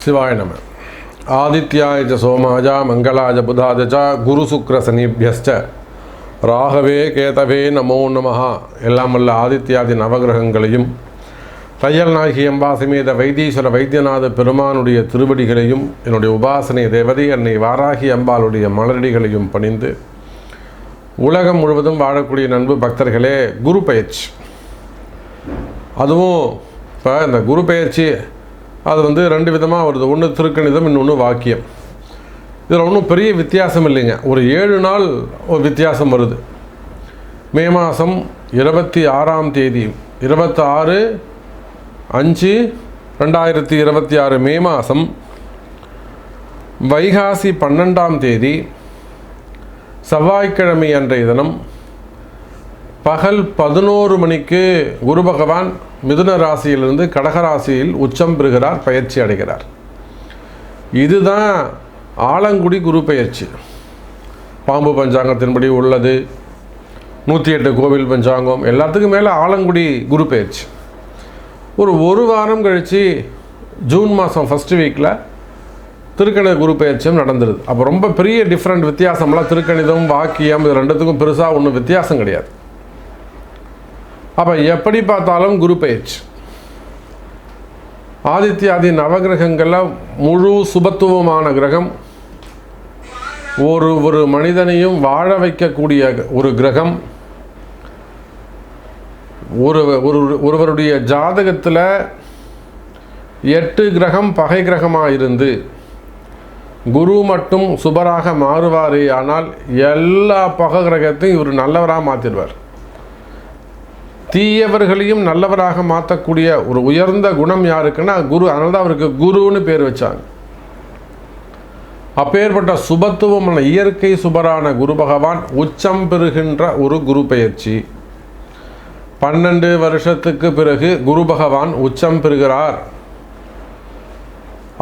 சிவாய நம. ஆதித்யாய ச சோமாய மங்களாய புதாய ச குரு சுக்ர சனிபியஸ்ச ராகவே கேதவே நமோ நமஹ. எல்லாம் வல்ல ஆதித்யாதி நவகிரகங்களையும் தையல் நாயகி அம்பா சமேத வைத்தீஸ்வர வைத்தியநாத பெருமானுடைய திருவடிகளையும் என்னுடைய உபாசனை தேவதை அன்னை வாராகி அம்பாளுடைய மலரடிகளையும் பணிந்து உலகம் முழுவதும் வாழக்கூடிய நண்பு பக்தர்களே, குரு பயிற்சி. அதுவும் இப்போ இந்த குரு பயிற்சி அது ரெண்டு விதமாக வருது. ஒன்று திருக்கணிதம், இன்னொன்று வாக்கியம். இதில் ஒன்றும் பெரிய வித்தியாசம் இல்லைங்க. ஒரு 7 நாள் ஒரு வித்தியாசம் வருது. மே மாதம் 26ஆம் தேதி 26/5/2026 மே மாதம், வைகாசி 12ஆம் தேதி செவ்வாய்க்கிழமை அன்றைய தினம் பகல் 11 மணிக்கு குரு பகவான் மிதுன ராசியிலிருந்து கடகராசியில் உச்சம் பெறுகிறார், பயிற்சி அடைகிறார். இதுதான் ஆலங்குடி குரு பயிற்சி. பாம்பு பஞ்சாங்கத்தின்படி உள்ளது. 108 கோவில் பஞ்சாங்கம் எல்லாத்துக்கும் மேலே ஆலங்குடி குரு பயிற்சி. ஒரு வாரம் கழித்து ஜூன் மாதம் ஃபஸ்ட் வீக்கில் திருக்கணித குரு பயிற்சியும் நடந்துருது. அப்போ ரொம்ப பெரிய டிஃப்ரெண்ட் வித்தியாசம்லாம் திருக்கணிதம் வாக்கியம் இது ரெண்டுத்துக்கும் பெருசாக ஒன்றும் வித்தியாசம் கிடையாது. அப்போ எப்படி பார்த்தாலும் குரு பயிற்சி. ஆதித்யாதி நவகிரகங்களில் முழு சுபத்துவமான கிரகம், ஒரு மனிதனையும் வாழ வைக்கக்கூடிய ஒரு கிரகம். ஒருவருடைய ஜாதகத்தில் 8 கிரகம் பகை கிரகமாக இருந்து குரு மட்டும் சுபராக மாறுவாரே, ஆனால் எல்லா பகை கிரகத்தையும் இவர் நல்லவராக மாற்றிடுவார். தீயவர்களையும் நல்லவராக மாற்றக்கூடிய ஒரு உயர்ந்த குணம் யாருக்குன்னா குரு. அதனால தான் அவருக்கு குருன்னு பேர் வச்சாங்க. அப்பேற்பட்ட சுபத்துவமான இயற்கை சுபரான குரு பகவான் உச்சம் பெறுகின்ற ஒரு குரு பயிற்சி. 12 வருஷத்துக்கு பிறகு குரு பகவான் உச்சம் பெறுகிறார்.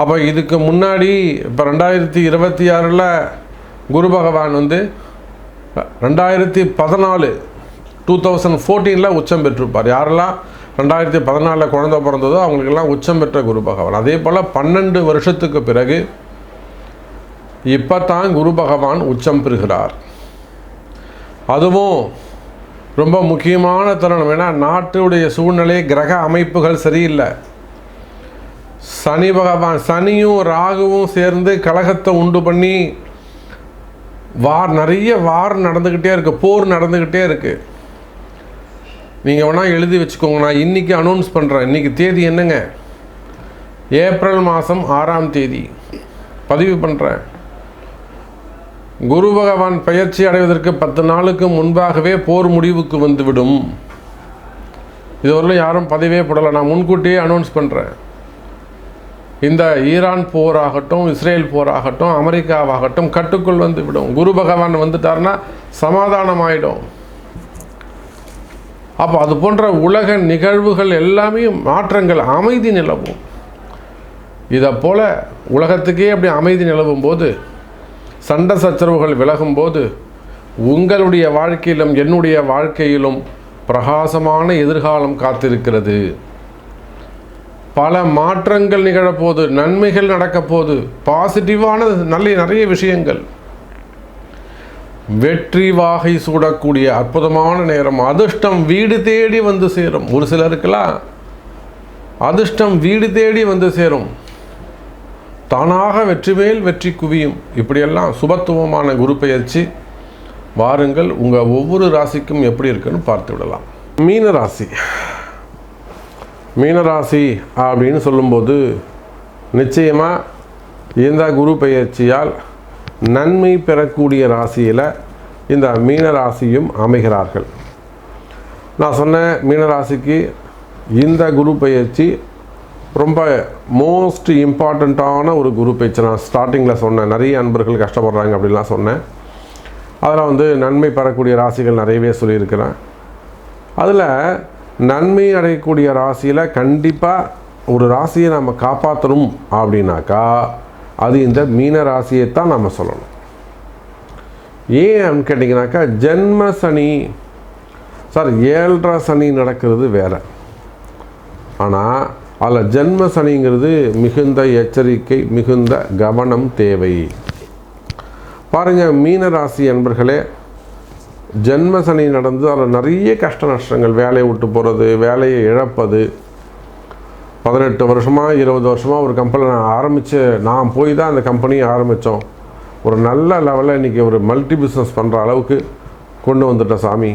அப்போ இதுக்கு முன்னாடி இப்போ 2026 குரு பகவான் 2014 உச்சம் பெற்றிருப்பார். யாரெல்லாம் 2014 குழந்தை பிறந்ததோ அவங்களுக்கெல்லாம் உச்சம் பெற்ற குரு பகவான். அதே போல் 12 வருஷத்துக்கு பிறகு இப்போ தான் குரு பகவான் உச்சம் பெறுகிறார். அதுவும் ரொம்ப முக்கியமான தருணம். ஏன்னா நாட்டுடைய சூழ்நிலை, கிரக அமைப்புகள் சரியில்லை. சனி பகவான், சனியும் ராகுவும் சேர்ந்து கலகத்தை உண்டு பண்ணி நிறைய வார் நடந்துக்கிட்டே இருக்குது, போர் நடந்துக்கிட்டே இருக்குது. நீங்கள் வேணால் எழுதி வச்சுக்கோங்க, நான் இன்றைக்கி அனௌன்ஸ் பண்ணுறேன். இன்றைக்கி தேதி என்னங்க? ஏப்ரல் மாதம் 6ஆம் தேதி பதிவு பண்ணுறேன். குரு பகவான் பயிற்சி அடைவதற்கு 10 நாளுக்கு முன்பாகவே போர் முடிவுக்கு வந்துவிடும். இதுவரையிலும் யாரும் பதிவே போடலை, நான் முன்கூட்டியே அனௌன்ஸ் பண்ணுறேன். இந்த ஈரான் போராகட்டும், இஸ்ரேல் போராகட்டும், அமெரிக்காவாகட்டும் கட்டுக்குள் வந்துவிடும். குரு பகவான் வந்துட்டார்னா சமாதானம் ஆகிடும். அப்போ அது போன்ற உலக நிகழ்வுகள் எல்லாமே மாற்றங்கள், அமைதி நிலவும். இதை போல் உலகத்துக்கே அப்படி அமைதி நிலவும் போது, சண்டை சச்சரவுகள் விலகும்போது, உங்களுடைய வாழ்க்கையிலும் என்னுடைய வாழ்க்கையிலும் பிரகாசமான எதிர்காலம் காத்திருக்கிறது. பல மாற்றங்கள் நிகழப்போது, நன்மைகள் நடக்கப்போது, பாசிட்டிவான நிறைய விஷயங்கள். வெற்றி வாகை சூடக்கூடிய அற்புதமான நேரம். அதிர்ஷ்டம் வீடு தேடி வந்து சேரும். ஒரு சிலருக்கெல்லாம் அதிர்ஷ்டம் வீடு தேடி வந்து சேரும். தானாக வெற்றி மேல் வெற்றி குவியும். இப்படியெல்லாம் சுபத்துவமான குரு பயிற்சி. வாருங்கள், உங்கள் ஒவ்வொரு ராசிக்கும் எப்படி இருக்குன்னு பார்த்து விடலாம். மீனராசி அப்படின்னு சொல்லும்போது நிச்சயமாக இந்த குரு பயிற்சியால் நன்மை பெறக்கூடிய ராசியில் இந்த மீனராசியும் அமைகிறார்கள். நான் சொன்ன மீனராசிக்கு இந்த குரு பயிற்சி ரொம்ப மோஸ்ட் இம்பார்ட்டண்ட்டான ஒரு குரு பயிற்சி. நான் ஸ்டார்டிங்கில் சொன்னேன், நிறைய அன்பர்கள் கஷ்டப்படுறாங்க அப்படின்லாம் சொன்னேன். அதில் நன்மை பெறக்கூடிய ராசிகள் நிறையவே சொல்லியிருக்கிறேன். அதில் நன்மை அடையக்கூடிய ராசியில் கண்டிப்பாக ஒரு ராசியை நம்ம காப்பாற்றணும் அப்படின்னாக்கா அது இந்த மீன ராசியை தான் நம்ம சொல்லணும். ஏன் கேட்டிங்கனாக்கா, ஜென்ம சனி 7.5 சனி நடக்கிறது வேறு. ஆனால் அதில் ஜென்ம சனிங்கிறது மிகுந்த எச்சரிக்கை, மிகுந்த கவனம் தேவை. பாருங்கள் மீனராசி அன்பர்களே, ஜென்ம சனி நடந்து அதில் நிறைய கஷ்ட நஷ்டங்கள், வேலையை விட்டு போகிறது, வேலையை இழப்பது. 18 வருஷமாக 20 வருஷமாக ஒரு கம்பெனியில் நான் போய் தான் அந்த கம்பெனியை ஆரம்பித்தோம். ஒரு நல்ல லெவலில் இன்றைக்கி ஒரு மல்டி பிஸ்னஸ் பண்ணுற அளவுக்கு கொண்டு வந்துட்டேன் சாமி.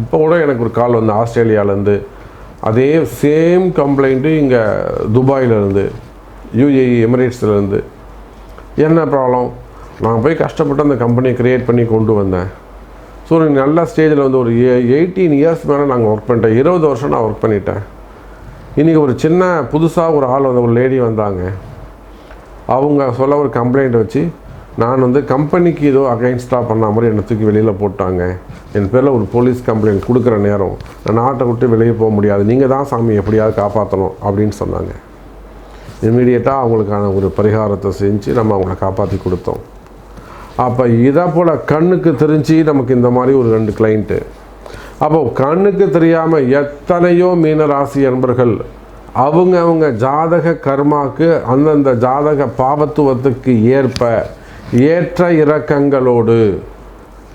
இப்போ கூட எனக்கு ஒரு கால் வந்து ஆஸ்திரேலியாவிலேருந்து, அதே சேம் கம்ப்ளைண்ட்டு இங்கே துபாயிலேருந்து, UAE எமிரேட்ஸ்லேருந்து. என்ன ப்ராப்ளம்? நான் போய் கஷ்டப்பட்டு அந்த கம்பெனியை க்ரியேட் பண்ணி கொண்டு வந்தேன். ஸோ நல்ல ஸ்டேஜில் வந்து ஒரு 18 இயர்ஸ் மேலே நாங்கள் ஒர்க் பண்ணிட்டேன். 20 வருஷம் நான் ஒர்க் பண்ணிட்டேன். இன்றைக்கி ஒரு சின்ன புதுசாக ஒரு ஆள் வந்து ஒரு லேடி வந்தாங்க. அவங்க சொல்ல ஒரு கம்ப்ளைண்ட் வச்சு நான் வந்து கம்பெனிக்கு ஏதோ அகைன்ஸ்டாக பண்ண மாதிரி என்னை தூக்கி வெளியில் போட்டாங்க. என் பேரில் ஒரு போலீஸ் கம்ப்ளைண்ட் கொடுக்குற நேரம் நான் நாட்டை விட்டு வெளியே போக முடியாது, நீங்கள் தான் சாமி எப்படியாவது காப்பாற்றணும் அப்படின்னு சொன்னாங்க. இம்மிடியேட்டாக அவங்களுக்கான ஒரு பரிகாரத்தை செஞ்சு நம்ம அவங்கள காப்பாற்றி கொடுத்தோம். அப்போ இதை போல் கண்ணுக்கு தெரிஞ்சு நமக்கு இந்த மாதிரி ஒரு 2 கிளைண்ட்டு. அப்போ கண்ணுக்கு தெரியாமல் எத்தனையோ மீனராசி அன்பர்கள் அவங்க ஜாதக கர்மாக்கு அந்தந்த ஜாதக பாவத்துவத்துக்கு ஏற்ற இறக்கங்களோடு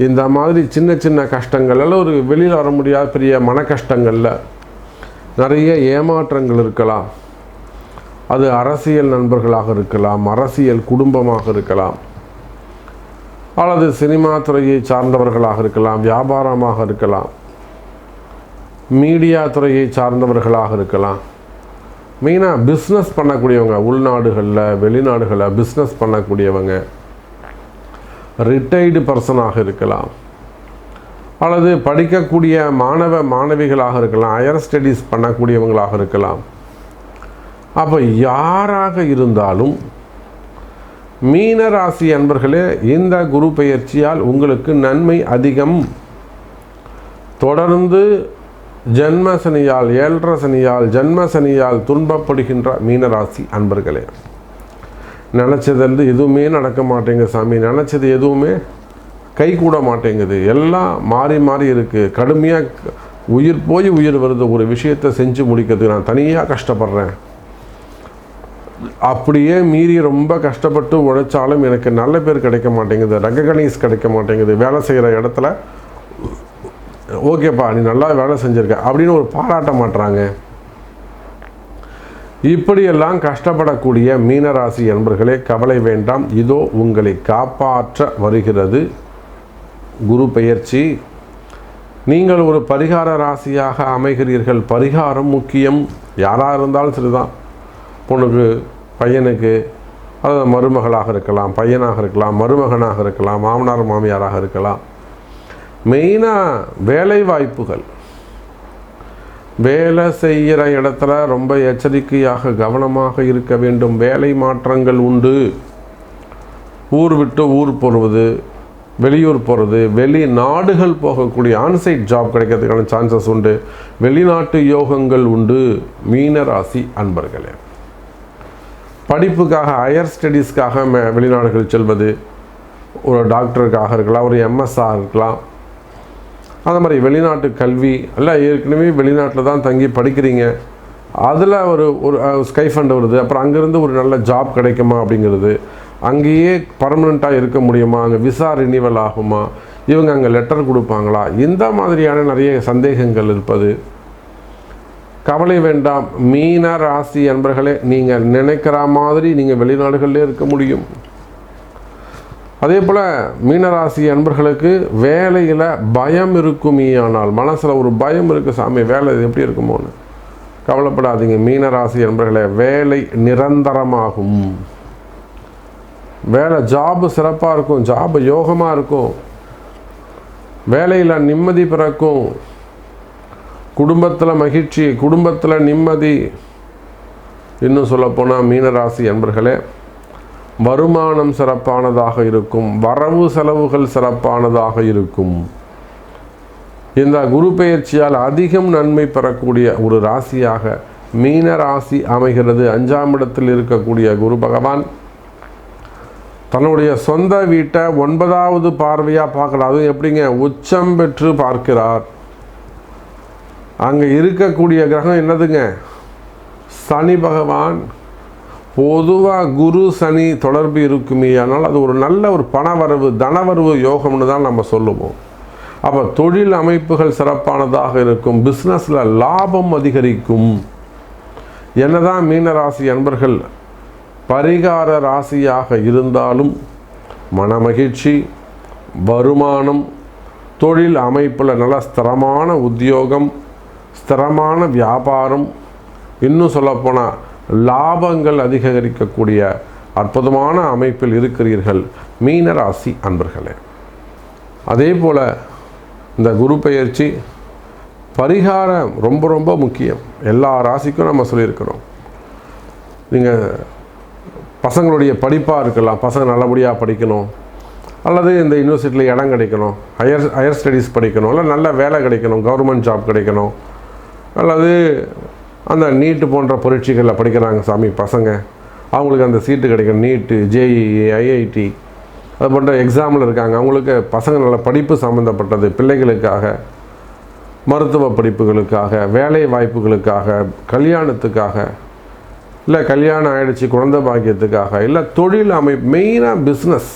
இந்த மாதிரி சின்ன சின்ன கஷ்டங்கள் ஒரு வெளியில் வர முடியாத பெரிய மன கஷ்டங்களில் நிறைய ஏமாற்றங்கள் இருக்கலாம். அது அரசியல் நண்பர்களாக இருக்கலாம், அரசியல் குடும்பமாக இருக்கலாம், அல்லது சினிமா துறையை சார்ந்தவர்களாக இருக்கலாம், வியாபாரமாக இருக்கலாம், மீடியா துறையை சார்ந்தவர்களாக இருக்கலாம். மெயினாக பிஸ்னஸ் பண்ணக்கூடியவங்க, உள்நாடுகளில் வெளிநாடுகளில் பிஸ்னஸ் பண்ணக்கூடியவங்க, ரிட்டையர்டு பர்சனாக இருக்கலாம், அல்லது படிக்கக்கூடிய மாணவிகளாக இருக்கலாம், ஹையர் ஸ்டடீஸ் பண்ணக்கூடியவங்களாக இருக்கலாம். அப்போ யாராக இருந்தாலும் மீனராசி அன்பர்களே, இந்த குரு பெயர்ச்சியால் உங்களுக்கு நன்மை அதிகம். தொடர்ந்து ஜென்ம சனியால், 7.5 சனியால், ஜென்ம சனியால் துன்பப்படுகின்ற மீனராசி அன்பர்களே, நினச்சது எதுவுமே நடக்க மாட்டேங்குது சாமி, நினச்சது எதுவுமே கை கூட மாட்டேங்குது, எல்லாம் மாறி மாறி இருக்குது, கடுமையாக உயிர் போய் உயிர் வருது, ஒரு விஷயத்தை செஞ்சு முடிக்கிறதுக்கு நான் தனியாக கஷ்டப்படுறேன், அப்படியே மீறி ரொம்ப கஷ்டப்பட்டு உழைச்சாலும் எனக்கு நல்ல பேர் கிடைக்க மாட்டேங்குது, ரெகக்னைஸ் கிடைக்க மாட்டேங்குது, வேலை செய்கிற இடத்துல ஓகேப்பா நீ நல்லா வேலை செஞ்சுருக்க அப்படின்னு ஒரு பாராட்ட மாட்டுறாங்க. இப்படியெல்லாம் கஷ்டப்படக்கூடிய மீனராசி என்பர்களே கவலை வேண்டாம். இதோ உங்களை காப்பாற்ற வருகிறது குரு பெயர்ச்சி. நீங்கள் ஒரு பரிகார ராசியாக அமைகிறீர்கள். பரிகாரம் முக்கியம். யாராக இருந்தாலும் சரிதான், பொண்ணுக்கு, பையனுக்கு, அதாவது மருமகளாக இருக்கலாம், பையனாக இருக்கலாம், மருமகனாக இருக்கலாம், மாமனார் மாமியாராக இருக்கலாம். மெயினாக வேலை வாய்ப்புகள், வேலை செய்கிற இடத்துல ரொம்ப எச்சரிக்கையாக கவனமாக இருக்க வேண்டும். வேலை மாற்றங்கள் உண்டு. ஊர் விட்டு ஊர் போகிறது, வெளியூர் போகிறது, வெளிநாடுகள் போகக்கூடிய ஆன்சைட் ஜாப் கிடைக்கிறதுக்கான சான்சஸ் உண்டு. வெளிநாட்டு யோகங்கள் உண்டு. மீனராசி அன்பர்களே, படிப்புக்காக ஹையர் ஸ்டடீஸ்க்காக வெளிநாடுகள் செல்வது, ஒரு டாக்டருக்காக இருக்கலாம், ஒரு எம்எஸ்ஆர் இருக்கலாம், அந்த மாதிரி வெளிநாட்டு கல்வி எல்லாம் ஏற்கனவே வெளிநாட்டில் தான் தங்கி படிக்கிறீங்க, அதில் ஒரு ஸ்கைஃபண்ட் வருது, அப்புறம் அங்கேருந்து ஒரு நல்ல ஜாப் கிடைக்குமா அப்படிங்கிறது, அங்கேயே பர்மனெண்ட்டாக இருக்க முடியுமா, அங்கே விசா ரினிவல் ஆகுமா, இவங்க அங்கே லெட்டர் கொடுப்பாங்களா, இந்த மாதிரியான நிறைய சந்தேகங்கள் இருப்பது. கவலை வேண்டாம் மீன ராசி அன்பர்களே, நீங்கள் நினைக்கிற மாதிரி நீங்கள் வெளிநாடுகளிலே இருக்க முடியும். அதே போல் மீனராசி அன்பர்களுக்கு வேலையில் பயம் இருக்குமே, ஆனால் மனசில் ஒரு பயம் இருக்குது, சாமி வேலை எப்படி இருக்குமோன்னு கவலைப்படாதீங்க மீனராசி அன்பர்களே. வேலை நிரந்தரமாகும். வேலை ஜாபு சிறப்பாக இருக்கும், ஜாபு யோகமாக இருக்கும், வேலையில் நிம்மதி பிறக்கும், குடும்பத்தில் மகிழ்ச்சி, குடும்பத்தில் நிம்மதி. இன்னும் சொல்லப்போனால் மீனராசி அன்பர்களே, வருமானம் சிறப்பானதாக இருக்கும், வரவு செலவுகள் சிறப்பானதாக இருக்கும். இந்த குரு பெயர்ச்சியால் அதிகம் நன்மை பெறக்கூடிய ஒரு ராசியாக மீன ராசி அமைகிறது. 5ஆம் இடத்தில் இருக்கக்கூடிய குரு பகவான் தன்னுடைய சொந்த வீட்டை 9வது பார்வையாக பார்க்கலாம். அதுவும் எப்படிங்க, உச்சம் பெற்று பார்க்கிறார். அங்கே இருக்கக்கூடிய கிரகம் என்னதுங்க, சனி பகவான் பொதுவாக குரு சனி தொடர்பு இருக்குமே, ஆனால் அது ஒரு நல்ல ஒரு பணவரவு தனவரவு யோகம்னு தான் நம்ம சொல்லுவோம். அப்போ தொழில் அமைப்புகள் சிறப்பானதாக இருக்கும், பிஸ்னஸில் லாபம் அதிகரிக்கும். என்னதான் மீனராசி அன்பர்கள் பரிகார ராசியாக இருந்தாலும் மனமகிழ்ச்சி, வருமானம், தொழில் அமைப்பில் நல்ல ஸ்திரமான உத்தியோகம், ஸ்திரமான வியாபாரம், இன்னும் சொல்லப்போனால் லாபங்கள் அதிகரிக்கக்கூடிய அற்புதமான அமைப்பில் இருக்கிறீர்கள் மீனராசி அன்பர்களே. அதே போல் இந்த குரு பெயர்ச்சி பரிகாரம் ரொம்ப ரொம்ப முக்கியம். எல்லா ராசிக்கும் நம்ம சொல்லியிருக்கிறோம். நீங்கள் பசங்களுடைய படிப்பாக இருக்கலாம், பசங்க நல்லபடியாக படிக்கணும், அல்லது இந்த யூனிவர்சிட்டியில் இடம் கிடைக்கணும், ஹையர் ஸ்டடீஸ் படிக்கணும், இல்லை நல்ல வேலை கிடைக்கணும், கவர்மெண்ட் ஜாப் கிடைக்கணும், அல்லது அந்த நீட்டு போன்ற பரீட்சைகளில் படிக்கிறாங்க சாமி பசங்க, அவங்களுக்கு அந்த சீட்டு கிடைக்கணும். நீட்டு, ஜேஇஇ, ஐஐடி அது போன்ற எக்ஸாமில் இருக்காங்க, அவங்களுக்கு பசங்க நல்ல படிப்பு சம்மந்தப்பட்டது, பிள்ளைகளுக்காக, மருத்துவ படிப்புகளுக்காக, வேலை வாய்ப்புகளுக்காக, கல்யாணத்துக்காக, இல்லை கல்யாணம் ஆகிடுச்சு குழந்தை பாக்கியத்துக்காக, இல்லை தொழில் அமைப்பு, மெயினாக பிஸ்னஸ்.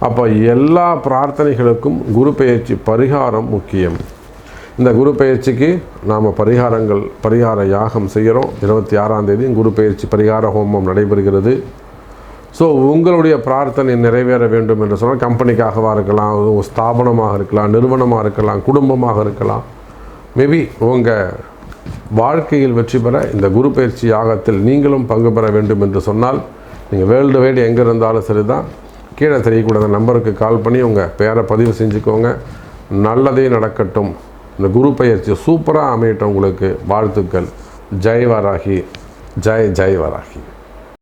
அப்போ எல்லா பிரார்த்தனைகளுக்கும் குரு பெயர்ச்சி பரிகாரம் முக்கியம். இந்த குரு பெயர்ச்சிக்கு நாம் பரிகார யாகம் செய்கிறோம். 26ஆம் தேதி குரு பெயர்ச்சி பரிகார ஹோமம் நடைபெறுகிறது. ஸோ உங்களுடைய பிரார்த்தனை நிறைவேற வேண்டும் என்று சொன்னால் கம்பெனிக்காகவாக இருக்கலாம், ஸ்தாபனமாக இருக்கலாம், நிறுவனமாக இருக்கலாம், குடும்பமாக இருக்கலாம், மேபி உங்கள் வாழ்க்கையில் வெற்றி பெற இந்த குரு பயிற்சி யாகத்தில் நீங்களும் பங்கு பெற வேண்டும் என்று சொன்னால் நீங்கள் வேர்ல்டு வைடு எங்கே இருந்தாலும் சரி தான், கீழே தெரியக்கூடிய அந்த நம்பருக்கு கால் பண்ணி உங்கள் பேரை பதிவு செஞ்சுக்கோங்க. நல்லதே நடக்கட்டும். இந்த குரு பயிற்சி சூப்பராக அமையட்டும். உங்களுக்கு வாழ்த்துக்கள். ஜெய் வராகி, ஜெய் வராகி.